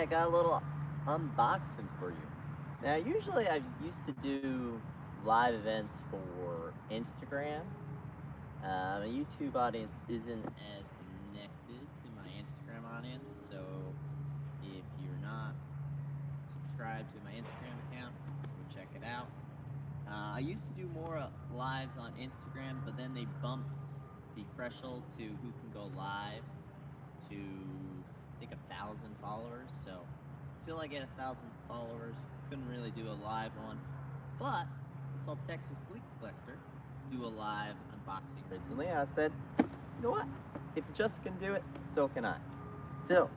I got a little unboxing for you. Now, usually I used to do live events for Instagram. My YouTube audience isn't as connected to my Instagram audience, so if you're not subscribed to my Instagram account, go check it out. I used to do more lives on Instagram, but then they bumped the threshold to who can go live to, I think, 1,000 followers. So until I get 1,000 followers, couldn't really do a live one. But I saw Texas Fleet Collector do a live unboxing recently. I said, you know what? If Just can do it, so can I. So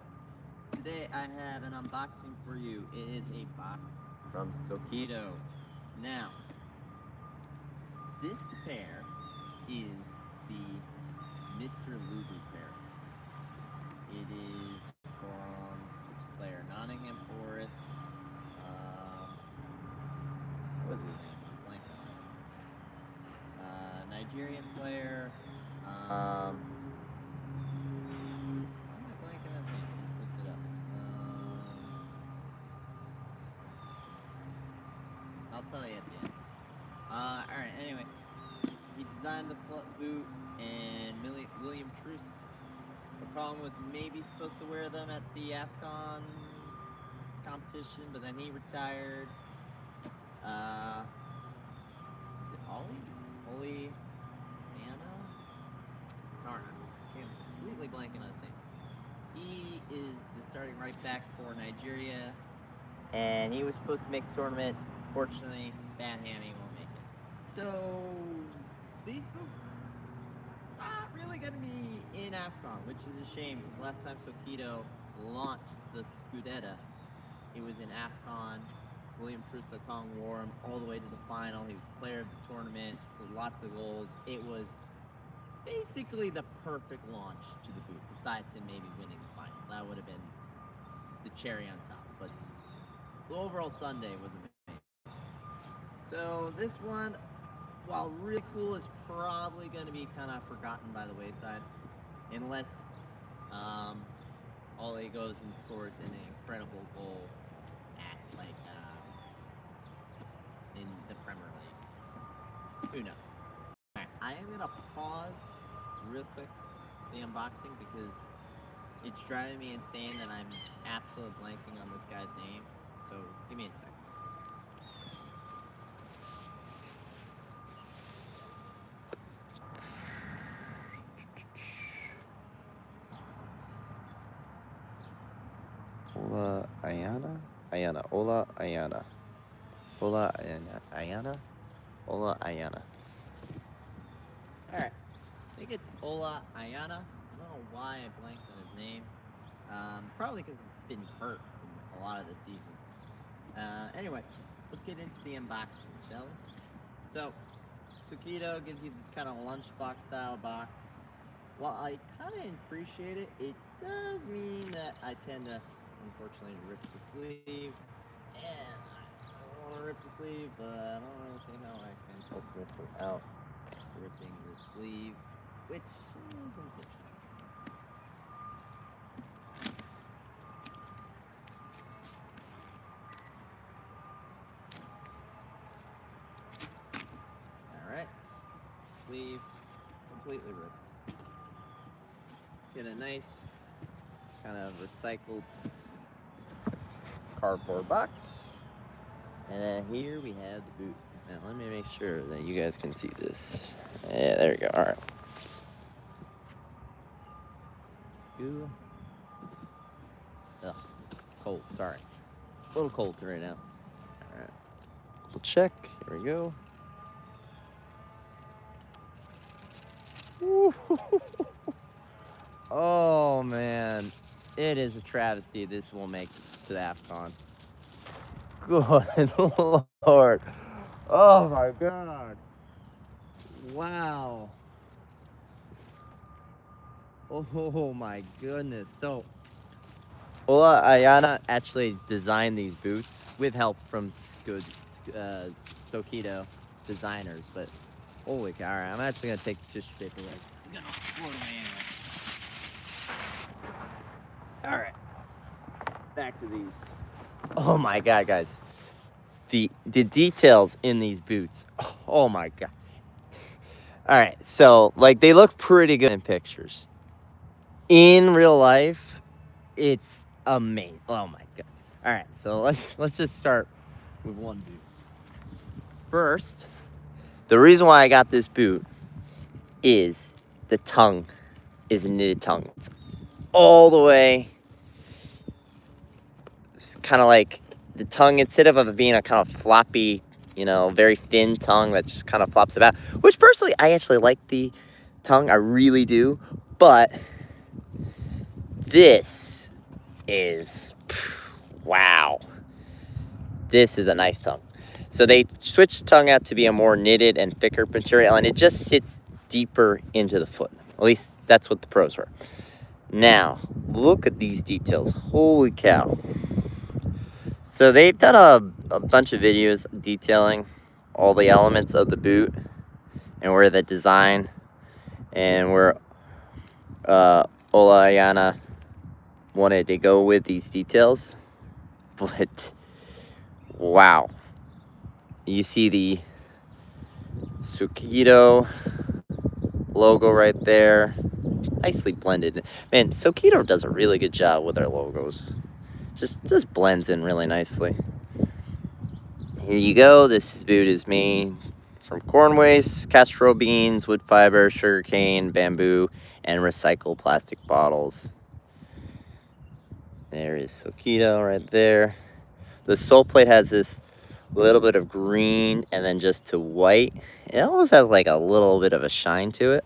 today I have an unboxing for you. It is a box from Sokito. Now, this pair is the Mr. Lulu pair. It is from which player? Nottingham Forest. What was his name? I'm blanking on it. Nigerian player. Why am I blanking on his name? Let's look it up. I'll tell you at the end. Alright, anyway. He designed the boot, and William Truce Okong was maybe supposed to wear them at the AFCON competition, but then he retired. Is it Oli Anna? Darn, I can't completely blanking on his name. He is the starting right back for Nigeria, and he was supposed to make the tournament. Fortunately, bad hand, he won't make it. So these boots not really going to be in AFCON, which is a shame, because last time Sokito launched the Scudetta, it was in AFCON. William Truce Okong wore him all the way to the final. He was player of the tournament, scored lots of goals. It was basically the perfect launch to the boot, besides him maybe winning the final. That would have been the cherry on top, but the overall Sunday was amazing. So this one, while really cool, is probably going to be kind of forgotten by the wayside, unless Ole goes and scores an incredible goal at, like, in the Premier League. Who knows? All right, I am going to pause real quick the unboxing because it's driving me insane that I'm absolutely blanking on this guy's name. So give me a second. Ola Ayana? Ayana. Ola Ayana. Ola Ayana. Ayana? Ola Ayana. Alright. I think it's Ola Ayana. I don't know why I blanked on his name. Probably because he's been hurt a lot of the season. Anyway, let's get into the unboxing, shall we? So, Sokito gives you this kind of lunchbox style box. While I kind of appreciate it, it does mean that I tend to, unfortunately, rip the sleeve. And I don't want to rip the sleeve, but I don't really see how I can help this without ripping the sleeve, which is unfortunate. Alright, sleeve completely ripped. Get a nice kind of recycled cardboard box. And then here we have the boots. Now let me make sure that you guys can see this. Yeah, there we go. All right. Let's go. Ugh, it's cold. Sorry. A little cold right now. All right. We'll check. Here we go. Woo. Oh man, it is a travesty this won't make it to the AFCON. Good Lord. Oh my God. Wow. Oh my goodness. So, Ola Ayana actually designed these boots with help from Sokito designers, but holy cow. Alright, I'm actually gonna take the tissue paper away. He's gonna float away anyway. Alright. back to these. Oh my god, guys. The details in these boots. Oh my god. All right, so like they look pretty good in pictures. In real life, it's amazing. Oh my god. All right, so let's just start with one boot. First, the reason why I got this boot is the tongue is a knitted tongue. It's all the way. It's kind of like the tongue, instead of it being a kind of floppy, you know, very thin tongue that just kind of flops about, which personally, I actually like the tongue. I really do. But this is, wow. This is a nice tongue. So they switched the tongue out to be a more knitted and thicker material, and it just sits deeper into the foot. At least that's what the pros were. Now, look at these details. Holy cow. So they've done a bunch of videos detailing all the elements of the boot and where the design and where Ola Ayana wanted to go with these details. But, wow. You see the Sukito logo right there. Nicely blended. Man, Sukito does a really good job with their logos. Just blends in really nicely. Here you go. This boot is made from corn waste, castor beans, wood fiber, sugarcane, bamboo, and recycled plastic bottles. There is Sokito right there. The sole plate has this little bit of green and then just to white. It almost has like a little bit of a shine to it.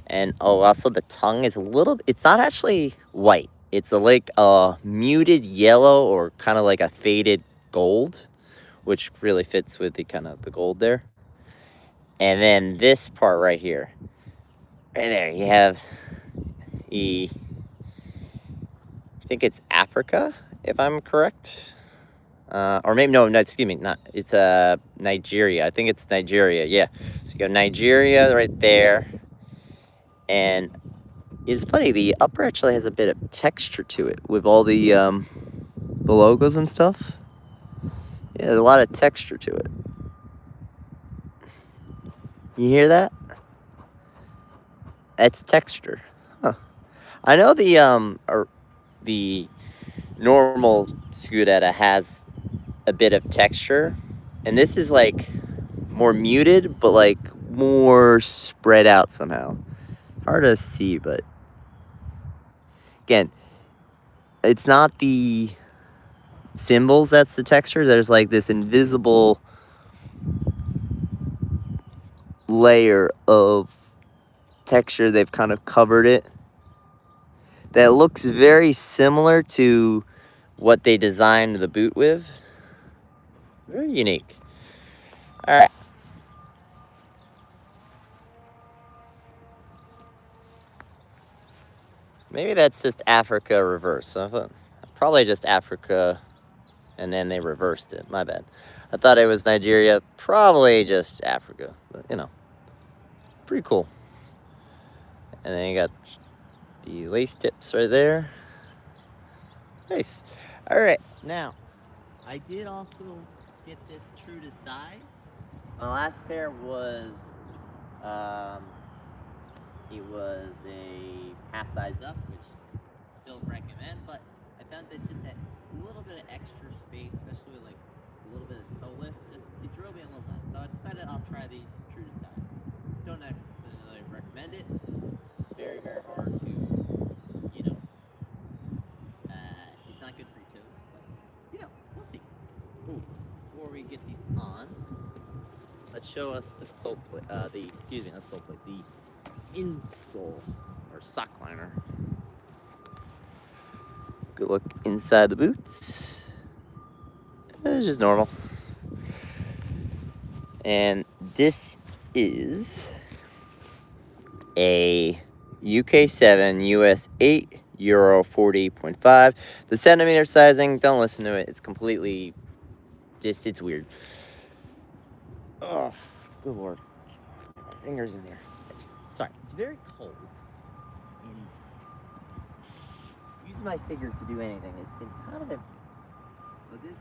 And oh, also the tongue is a little, it's not actually white. It's like a muted yellow or kind of like a faded gold, which really fits with the kind of the gold there. And then this part right here, right there, you have I think it's Africa, if I'm correct. Or maybe, no, excuse me, not, it's Nigeria. I think it's Nigeria, yeah. So you go Nigeria right there. And it's funny, the upper actually has a bit of texture to it with all the logos and stuff. Yeah, there's a lot of texture to it. You hear that? That's texture. Huh. I know the normal Scudetta has a bit of texture, and this is like more muted, but like more spread out somehow. Hard to see, but again, it's not the symbols that's the texture. There's like this invisible layer of texture. They've kind of covered it that looks very similar to what they designed the boot with. Very unique. All right. Maybe that's just Africa reverse. Probably just Africa, and then they reversed it. My bad. I thought it was Nigeria. Probably just Africa. But, you know, pretty cool. And then you got the lace tips right there. Nice. All right. Now, I did also get this true to size. My last pair was, it was a half size up, which still recommend, but I found that just that little bit of extra space, especially with like a little bit of toe lift, it drove me a little nuts. So I decided I'll try these true to size. Don't necessarily recommend it. Very, very hard to, you know, it's not good for your toes, but, you know, we'll see. Ooh, before we get these on, let's show us the sole plate, not sole plate, the insole, or sock liner. Good look inside the boots. It's just normal. And this is a UK 7, US 8, Euro 40.5. The centimeter sizing, don't listen to it. It's completely it's weird. Oh, good lord. My fingers in there. Sorry, it's very cold. And uses my fingers to do anything. It's been kind of a... So this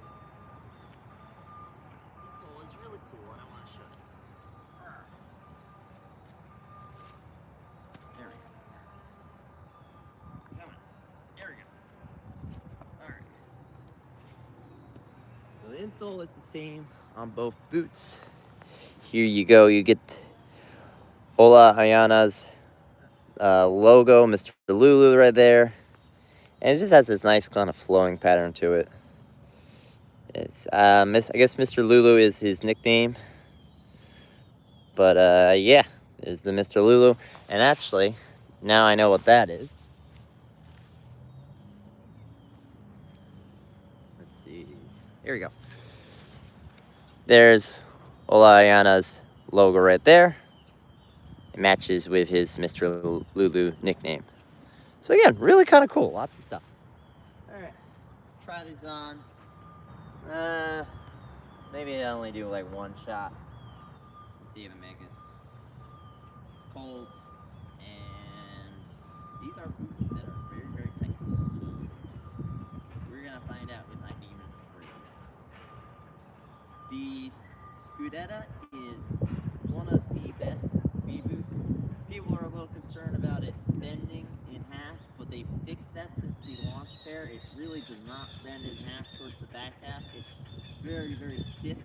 insole is really cool, and I want to show you this. There we go. Come on. There we go. Alright. So the insole is the same on both boots. Here you go. You get Hola Ayana's logo, Mr. Lulu right there. And it just has this nice kind of flowing pattern to it. It's I guess Mr. Lulu is his nickname. But yeah, there's the Mr. Lulu. And actually, now I know what that is. Let's see. Here we go. There's Hola Ayana's logo right there. It matches with his Mr. Lulu nickname. So again, really kind of cool. Lots of stuff. Alright, try these on. Maybe I only do like one shot. Let's see if I make it. It's cold, and these are boots that are very, very tight. So we're gonna find out if I can even break this. The Scudetta is one of the best speed boots. People are a little concerned about it bending in half, but they fixed that since the launch pair. It really does not bend in half towards the back half. It's very, very stiff.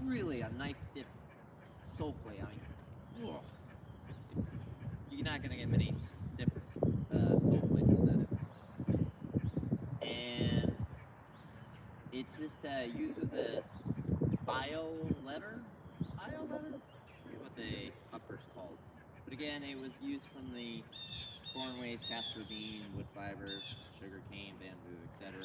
Really a nice stiff sole plate. I mean, ugh. You're not gonna get many stiff sole plates on that. And it's just used with this bio leather. I forget what the upper's called. But again, it was used from the cornways, castor bean, wood fibers, sugar cane, bamboo, etc.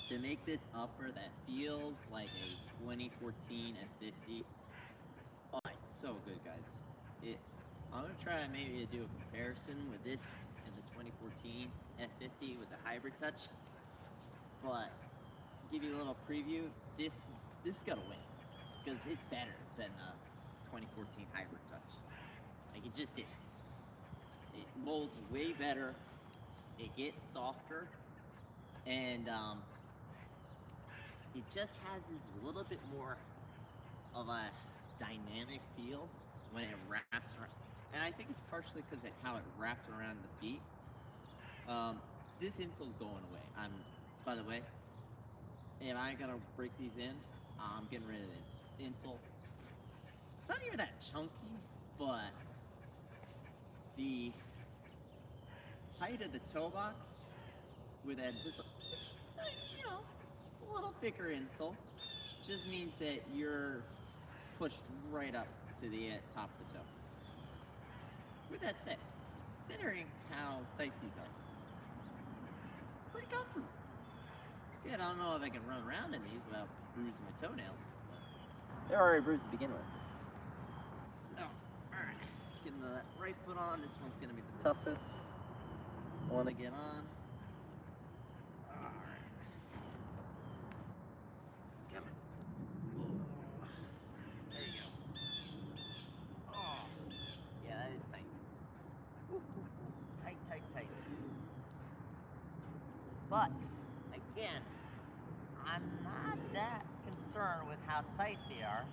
To make this upper that feels like a 2014 F50. Oh, it's so good, guys. I'm gonna try to maybe do a comparison with this and the 2014 F50 with the hybrid touch. But to give you a little preview, this is gonna win because it's better than the 2014 hybrid touch. Like, it just is. It molds way better. It gets softer, and it just has this little bit more of a dynamic feel when it wraps around. And I think it's partially because of how it wraps around the feet. This insole's going away. By the way, if I'm gonna break these in, I'm getting rid of this insole. It's not even that chunky, but the height of the toe box with a just a little thicker insole just means that you're pushed right up to the top of the toe. With that said, considering how tight these are, pretty comfortable. Yeah, I don't know if I can run around in these without bruising my toenails, but they're already bruised to begin with. So, alright, getting the right foot on. This one's gonna be the toughest one to get on. Alright. Come on. There you go. Oh, yeah, that is tight. Woo, woo, woo. Tight, tight, tight. But, again, I'm not that concerned with how tight they are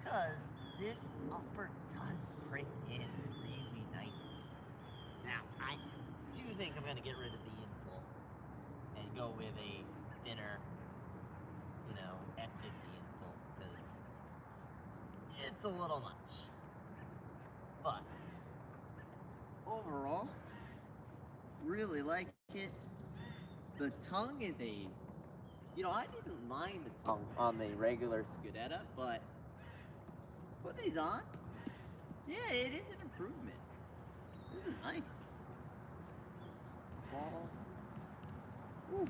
because this upper does break in really nicely. Now, I do think I'm going to get rid of the insole and go with a thinner, F50 insole because it's a little much. But, overall, really like it. The tongue is I didn't mind the tongue on the regular Scudetta, but put these on, yeah, it is an improvement. This is nice. Ball. Ooh.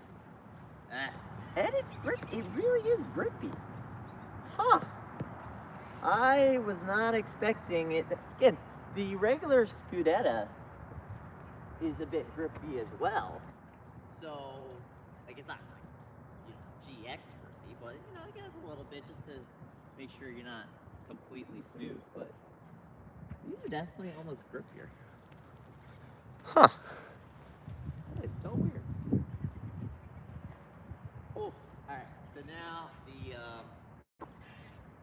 And it's grip. It really is grippy. Huh. I was not expecting it. Again, the regular Scudetta is a bit grippy as well. So, it's not GX grippy, but it has a little bit just to make sure you're not completely smooth. But these are definitely almost grippier. Huh. so now the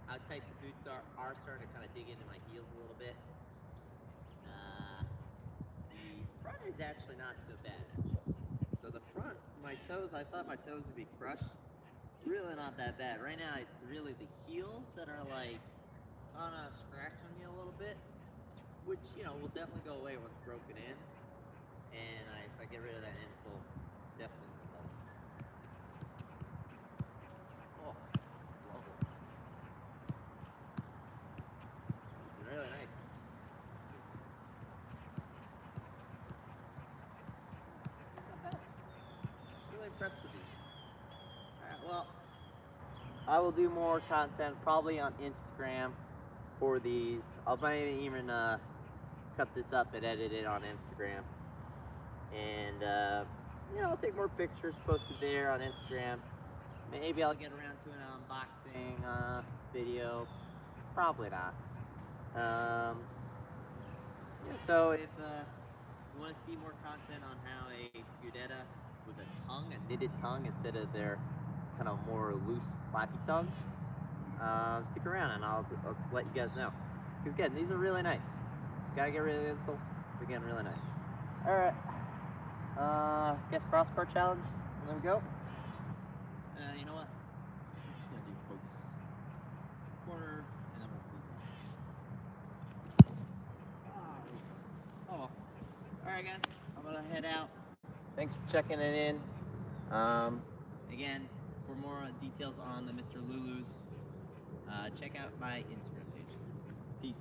how tight the boots are starting to kind of dig into my heels a little bit. The front is actually not so bad. So the front, my toes, I thought my toes would be crushed. Really not that bad. Right now, it's really the heels that are like kind of scratching me a little bit, which, you know, will definitely go away once broken in. And if I get rid of that insole, definitely will help. Oh, lovely. This is really nice. Not bad. Really impressed with these. Alright, well, I will do more content probably on Instagram for these. I'll maybe even cut this up and edit it on Instagram. And, you know, I'll take more pictures posted there on Instagram. Maybe I'll get around to an unboxing video. Probably not. Yeah, so if you want to see more content on how a Scudetta with a tongue, a knitted tongue instead of their kind of more loose, flappy tongue, stick around and I'll let you guys know. Because again, these are really nice. Gotta get rid of the insole. Again, really nice. Alright. Guess crossbar challenge. There we go. You know what? I'm just gonna do pokes. Corner, and then we'll oh. Alright guys, I'm gonna head out. Thanks for checking it in. Again, for more details on the Mr. Lulu's, check out my Instagram page. Peace.